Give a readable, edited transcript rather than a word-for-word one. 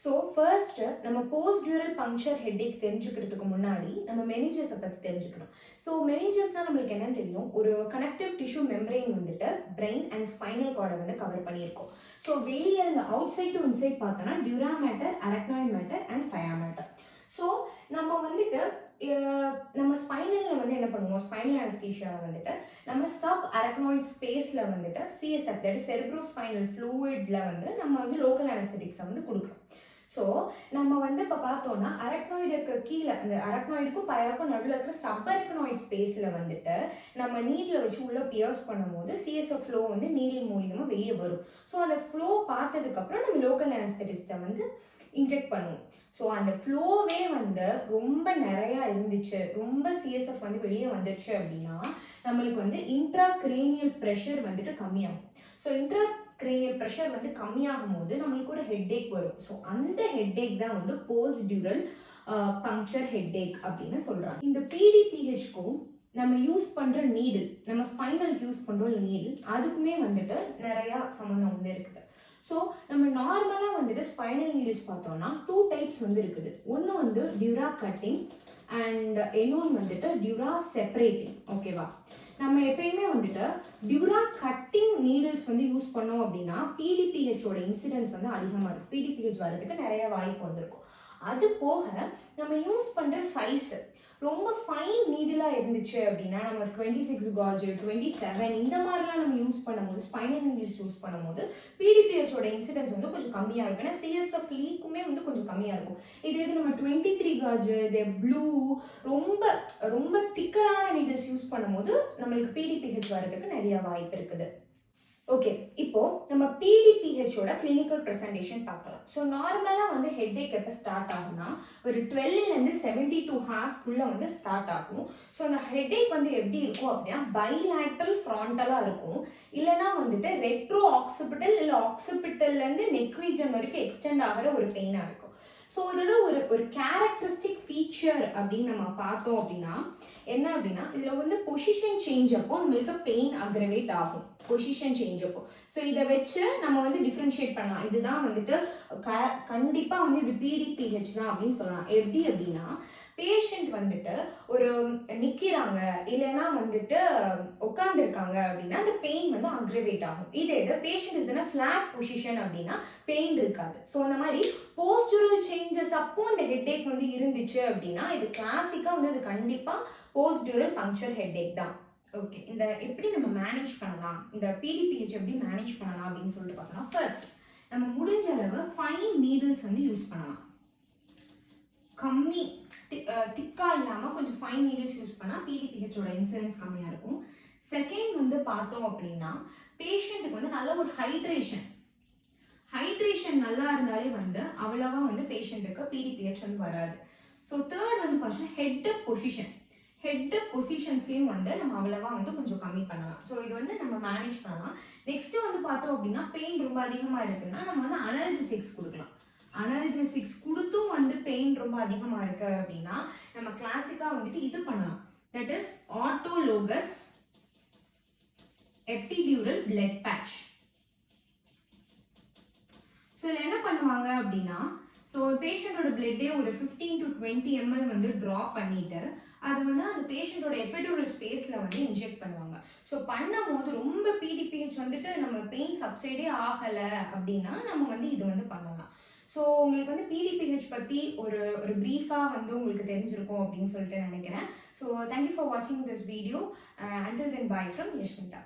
So first நம்ம post dual puncture headache தெரிஞ்சுக்கிறதுக்கு முன்னாடி நம்ம மெனிஞ்சஸை பற்றி தெரிஞ்சுக்கணும். ஸோ மெனிஞ்சஸ்னால் நம்மளுக்கு என்ன தெரியும், ஒரு கனெக்டிவ் டிஷ்யூ மெம்பரெயின் வந்துட்டு பிரெயின் அண்ட் ஸ்பைனல் கார்டை வந்து கவர் பண்ணியிருக்கோம். ஸோ வெளியே இந்த அவுட் சைட் டு இன்சைட் பார்த்தோன்னா dura matter, arachnoid matter and pia matter. So நம்ம வந்துட்டு நம்ம ஸ்பைனலில் வந்து என்ன பண்ணுவோம், ஸ்பைனல் அனஸ்தீஷியாவில் வந்துட்டு நம்ம சப் அரக்னாய்ட் ஸ்பேஸில் வந்துட்டு சிஎஸ்எஃப் தட் செரிப்ரோ ஸ்பைனல் ஃப்ளூயிடில் வந்து நம்ம வந்து லோக்கல் அனஸ்தெட்டிக்ஸை வந்து கொடுக்குறோம். ஸோ நம்ம வந்து இப்போ பார்த்தோம்னா அரக்னாய்டுக்கு கீழே அந்த அரக்னாய்டுக்கும் பயாக்கும் நடுவில் இருக்கிற சப் அரக்னாய்ட் ஸ்பேஸில் வந்துட்டு நம்ம நீடில் வச்சு உள்ளே பியர்ஸ் பண்ணும்போது சிஎஸ்எஃப் ஃப்ளோ வந்து நீடில் மூலியமாக வெளியே வரும். ஸோ அந்த ஃப்ளோ பார்த்ததுக்கப்புறம் நம்ம லோக்கல் அனஸ்தெட்டிக்ஸை வந்து இன்ஜெக்ட் பண்ணுவோம். ஸோ அந்த ஃப்ளோவே வந்து ரொம்ப நிறையா இருந்துச்சு, ரொம்ப சிஎஸ்எஃப் வந்து வெளியே வந்துச்சு அப்படின்னா நம்மளுக்கு வந்து இன்ட்ரா கிரேனியல் ப்ரெஷர் வந்துட்டு கம்மியாகும். ஸோ இன்ட்ரா கிரேனியல் ப்ரெஷர் வந்து கம்மியாகும் போது நம்மளுக்கு ஒரு ஹெட்டேக் வரும். ஸோ அந்த ஹெட்டேக் தான் வந்து போஸ்ட் டியூரல் பங்க்சர் ஹெட்டேக் அப்படின்னு சொல்கிறாங்க. இந்த பிடிபிஹெச்க்கும் நம்ம யூஸ் பண்ணுற நீடில், நம்ம ஸ்பைனலுக்கு யூஸ் பண்ணுற நீடில், அதுக்குமே வந்துட்டு நிறையா சம்மந்தம் வந்து இருக்குது. ஸோ நம்ம நார்மலாக வந்துட்டு ஸ்பைனல் நீடில்ஸ் பார்த்தோம்னா 2 டைப்ஸ் வந்து இருக்குது. ஒன்று வந்து டியூரா கட்டிங் அண்ட் இன்னொன்று வந்துட்டு டியூரா செப்பரேட்டிங். ஓகேவா, நம்ம எப்பயுமே வந்துட்டு டியூரா கட்டிங் நீடில்ஸ் வந்து யூஸ் பண்ணோம் அப்படின்னா பிடிபிஹெச்சோட இன்சிடென்ஸ் வந்து அதிகமாக இருக்கும், பிடிபிஹெச் வர்றதுக்கு நிறைய வாய்ப்பு வந்திருக்கும். அது போக நம்ம யூஸ் பண்ணுற சைஸ் ரொம்ப ஃபைன் நீடிலாக இருந்துச்சு அப்படின்னா நம்ம 26 காஜ் 27 இந்த மாதிரிலாம் நம்ம யூஸ் பண்ணும்போது ஸ்பைனல் நீடில்ஸ் யூஸ் பண்ணும்போது பிடிபிஹெச்சோட இன்சிடென்ஸ் வந்து கொஞ்சம் கம்மியாக இருக்கும். ஏன்னா சிஎஸ்எஃப் லீக்குமே வந்து கொஞ்சம் கம்மியாக இருக்கும். இது நம்ம 23 காஜ் ப்ளூ ரொம்ப ரொம்ப திக்கரான நீடில்ஸ் யூஸ் பண்ணும்போது நம்மளுக்கு பிடிபிஹெச் வர்றதுக்கு நிறைய வாய்ப்பு இருக்குது. ஓகே, இப்போ நம்ம பிடிபிஹெச்சோட கிளினிக்கல் ப்ரெசன்டேஷன் பார்க்கலாம். ஸோ நார்மலாக வந்து ஹெட்டேக் எப்போ ஸ்டார்ட் ஆகும்னா ஒரு 12 to 72 ஹார்ஸ்க்குள்ளே வந்து ஸ்டார்ட் ஆகும். ஸோ அந்த ஹெட்டேக் வந்து எப்படி இருக்கும் அப்படின்னா பைலேட்ரல் ஃப்ராண்டலாக இருக்கும், இல்லைனா வந்துட்டு ரெட்ரோ ஆக்சிபிட்டல் இல்லை ஆக்சிபிட்டல்லேருந்து நெக் ரீஜன் வரைக்கும் எக்ஸ்டெண்ட் ஆகிற ஒரு பெயினாக இருக்கும். ஸோ இதோட ஒரு கேரக்டரிஸ்டிக் ஃபீச்சர் அப்படின்னு நம்ம பார்த்தோம் அப்படின்னா என்ன அப்படின்னா இதில் வந்து பொசிஷன் சேஞ்ச் அப்போ நம்மளுக்கு பெயின் அக்ரவேட் ஆகும், பொசிஷன் சேஞ்ச் அப்போ. ஸோ இதை வச்சு நம்ம வந்து டிஃப்ரென்ஷியேட் பண்ணலாம், இதுதான் வந்துட்டு கண்டிப்பாக வந்து இது பிடிபிஹெச் தான் அப்படின்னு சொல்லலாம். எப்படி அப்படின்னா பேஷண்ட் வந்துட்டு ஒரு நிற்கிறாங்க இல்லைன்னா வந்துட்டு உட்காந்துருக்காங்க அப்படின்னா அந்த பெயின் வந்து அக்ரவேட் ஆகும். இதே இது பேஷண்ட் இஸ் ஃபிளாட் பொசிஷன் அப்படின்னா பெயின் இருக்காது. ஸோ அந்த மாதிரி போஸ்டுரல் சேஞ்சஸ் அப்போ இந்த ஹெட்டேக் வந்து இருந்துச்சு அப்படின்னா இது கிளாசிக்காக வந்து இது கண்டிப்பாக போஸ்டுரல் பங்க்சர் ஹெட்டேக் தான். ஓகே, இந்த எப்படி நம்ம மேனேஜ் பண்ணலாம், இந்த பிடிபிஹெச் எப்படி மேனேஜ் பண்ணலாம் அப்படின்னு சொல்லிட்டு பார்த்தோம்னா ஃபர்ஸ்ட் நம்ம முடிஞ்ச அளவு ஃபைன் நீடில்ஸ் வந்து யூஸ் பண்ணலாம். கம்மி திக்கா இல்லாமல் கொஞ்சம் ஃபைன் நீடில்ஸ் யூஸ் பண்ணால் பிடிபிஹெச்சோட இன்சிடென்ஸ் கம்மியாக இருக்கும். செகண்ட் வந்து பார்த்தோம் அப்படின்னா பேஷண்ட்டுக்கு வந்து நல்ல ஒரு ஹைட்ரேஷன் நல்லா இருந்தாலே வந்து அவ்வளவா வந்து பேஷண்ட்டுக்கு பிடிபிஹெச் வந்து வராது. ஸோ தேர்ட் வந்து பார்த்தீங்கன்னா ஹெட் பொசிஷன்ஸையும் வந்து நம்ம அவ்வளவா வந்து கொஞ்சம் கம்மி பண்ணலாம். ஸோ இது வந்து நம்ம மேனேஜ் பண்ணலாம். நெக்ஸ்ட் வந்து பார்த்தோம் அப்படின்னா பெயின் ரொம்ப அதிகமாக இருக்குன்னா நம்ம வந்து அனல்ஜெசிக்ஸ் கொடுக்கலாம். அனல்ஜெசிக்ஸ் கொடுத்தும் வந்து பெயின் ரொம்ப அதிகமாக இருக்கு அப்படின்னா நம்ம கிளாசிக்காக வந்துட்டு இது பண்ணலாம், that is autologous epidural blood patch. So இதில் என்ன பண்ணுவாங்க அப்படின்னா ஸோ பேஷண்டோட பிளட்டே ஒரு 15 to 20 ml வந்து ட்ராப் பண்ணிட்டு அது வந்து அந்த பேஷண்டோட எபிடியூரல் ஸ்பேஸில் வந்து இன்ஜெக்ட் பண்ணுவாங்க. ஸோ பண்ணும்போது ரொம்ப பிடிபிஹெச் வந்துட்டு நம்ம பெயின் சப்சைடே ஆகலை அப்படின்னா நம்ம வந்து இது வந்து பண்ணலாம். ஸோ உங்களுக்கு வந்து பிடிபிஹெச் பற்றி ஒரு ப்ரீஃபாக வந்து உங்களுக்கு தெரிஞ்சிருக்கும் அப்படின்னு சொல்லிட்டு நினைக்கிறேன். ஸோ தேங்க்யூ ஃபார் வாட்சிங் this video. Until then bye from Yashmitha.